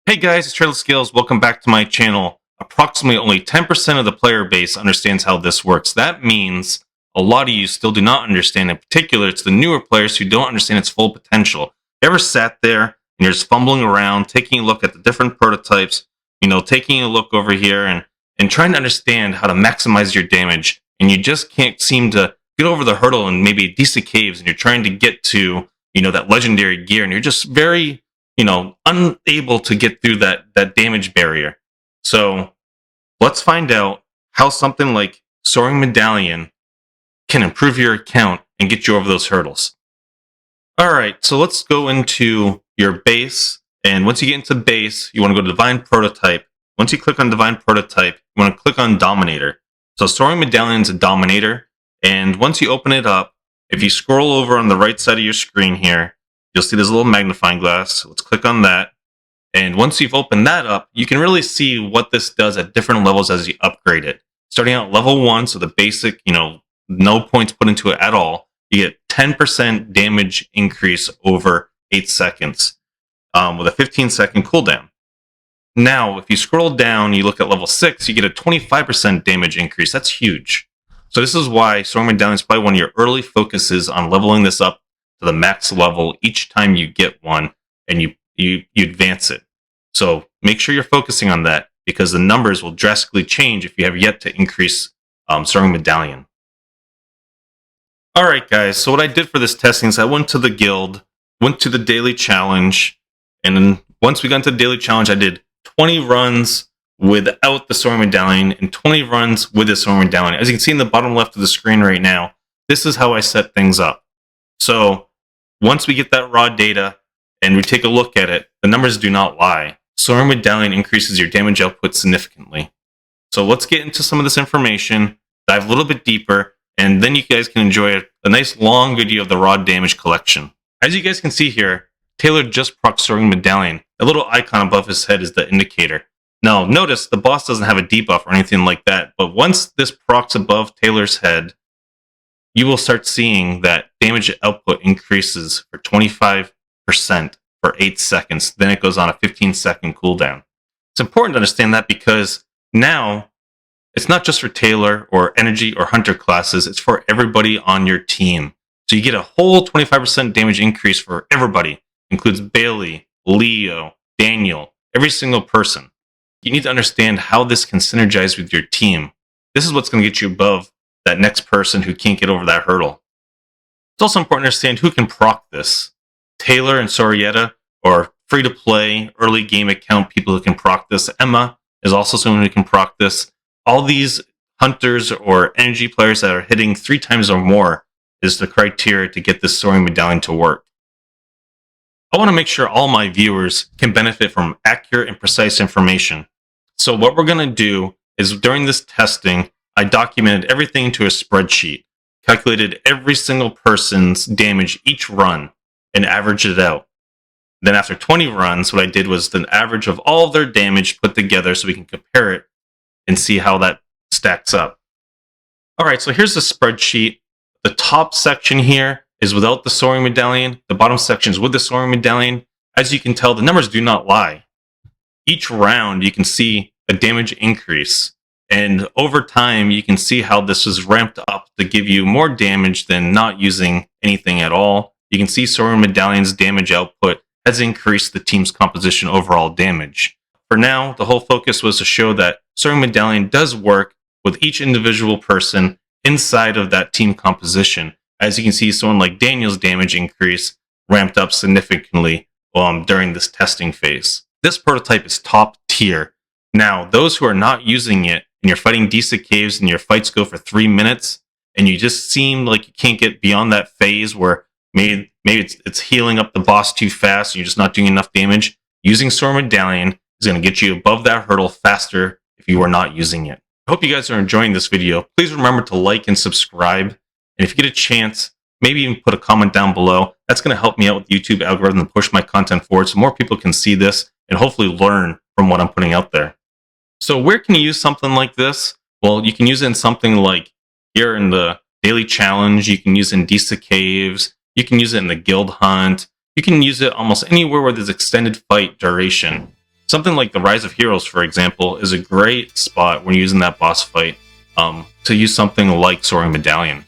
Hey guys, it's Trail Skills. Welcome back to my channel. Approximately only 10% of the player base understands how this works. That means a lot of you still do not understand. In particular, it's the newer players who don't understand its full potential. You ever sat there and you're just fumbling around, taking a look at the different prototypes, taking a look over here and trying to understand how to maximize your damage, and you just can't seem to get over the hurdle in maybe decent caves, and you're trying to get to, that legendary gear, and you're just very unable to get through that damage barrier. So let's find out how something like Soaring Medallion can improve your account and get you over those hurdles. All right, so let's go into your base. And once you get into base, you want to go to Divine Prototype. Once you click on Divine Prototype, you want to click on Dominator. So Soaring Medallion is a Dominator. And once you open it up, if you scroll over on the right side of your screen here, you'll see this little magnifying glass. Let's click on that. And once you've opened that up, you can really see what this does at different levels as you upgrade it. Starting out level 1, so the basic, no points put into it at all, you get 10% damage increase over 8 seconds with a 15-second cooldown. Now, if you scroll down, you look at level 6, you get a 25% damage increase. That's huge. So this is why Soaring Medallion is probably one of your early focuses on leveling this up to the max level each time you get one, and you advance it. So make sure you're focusing on that, because the numbers will drastically change if you have yet to increase Soaring Medallion. Alright guys, so what I did for this testing is I went to the guild, went to the daily challenge, and then once we got into the daily challenge, I did 20 runs without the Soaring Medallion and 20 runs with the Soaring Medallion. As you can see in the bottom left of the screen right now, this is how I set things up. So once we get that raw data and we take a look at it, the numbers do not lie. Soaring Medallion increases your damage output significantly. So let's get into some of this information, dive a little bit deeper, and then you guys can enjoy a nice long video of the raw damage collection. As you guys can see here, Taylor just procced Soaring Medallion. The little icon above his head is the indicator. Now notice the boss doesn't have a debuff or anything like that, but once this procs above Taylor's head, you will start seeing that damage output increases for 25% for 8 seconds. Then it goes on a 15-second cooldown. It's important to understand that because now it's not just for Taylor or Energy or Hunter classes, it's for everybody on your team. So you get a whole 25% damage increase for everybody. Includes Bailey, Leo, Daniel, every single person. You need to understand how this can synergize with your team. This is what's going to get you above that next person who can't get over that hurdle. It's also important to understand who can proc this. Taylor and Sorietta are free-to-play, early game account people who can proc this. Emma is also someone who can proc this. All these hunters or energy players that are hitting 3 times or more is the criteria to get this Soaring Medallion to work. I want to make sure all my viewers can benefit from accurate and precise information. So what we're going to do is during this testing, I documented everything into a spreadsheet, calculated every single person's damage each run, and averaged it out. Then after 20 runs, what I did was the average of all of their damage put together so we can compare it and see how that stacks up. Alright, so here's the spreadsheet. The top section here is without the Soaring Medallion. The bottom section is with the Soaring Medallion. As you can tell, the numbers do not lie. Each round, you can see a damage increase. And over time, you can see how this is ramped up to give you more damage than not using anything at all. You can see Soaring Medallion's damage output has increased the team's composition overall damage. For now, the whole focus was to show that Soaring Medallion does work with each individual person inside of that team composition. As you can see, someone like Daniel's damage increase ramped up significantly during this testing phase. This prototype is top tier. Now, those who are not using it, and you're fighting decent caves and your fights go for 3 minutes, and you just seem like you can't get beyond that phase where maybe it's healing up the boss too fast and you're just not doing enough damage, using Soaring Medallion is going to get you above that hurdle faster if you are not using it. I hope you guys are enjoying this video. Please remember to like and subscribe. And if you get a chance, maybe even put a comment down below. That's going to help me out with the YouTube algorithm to push my content forward so more people can see this and hopefully learn from what I'm putting out there. So where can you use something like this? Well, you can use it in something like here in the daily challenge. You can use it in Disa Caves. You can use it in the guild hunt. You can use it almost anywhere where there's extended fight duration. something like the Rise of Heroes, for example, is a great spot when you're using that boss fight to use something like Soaring Medallion.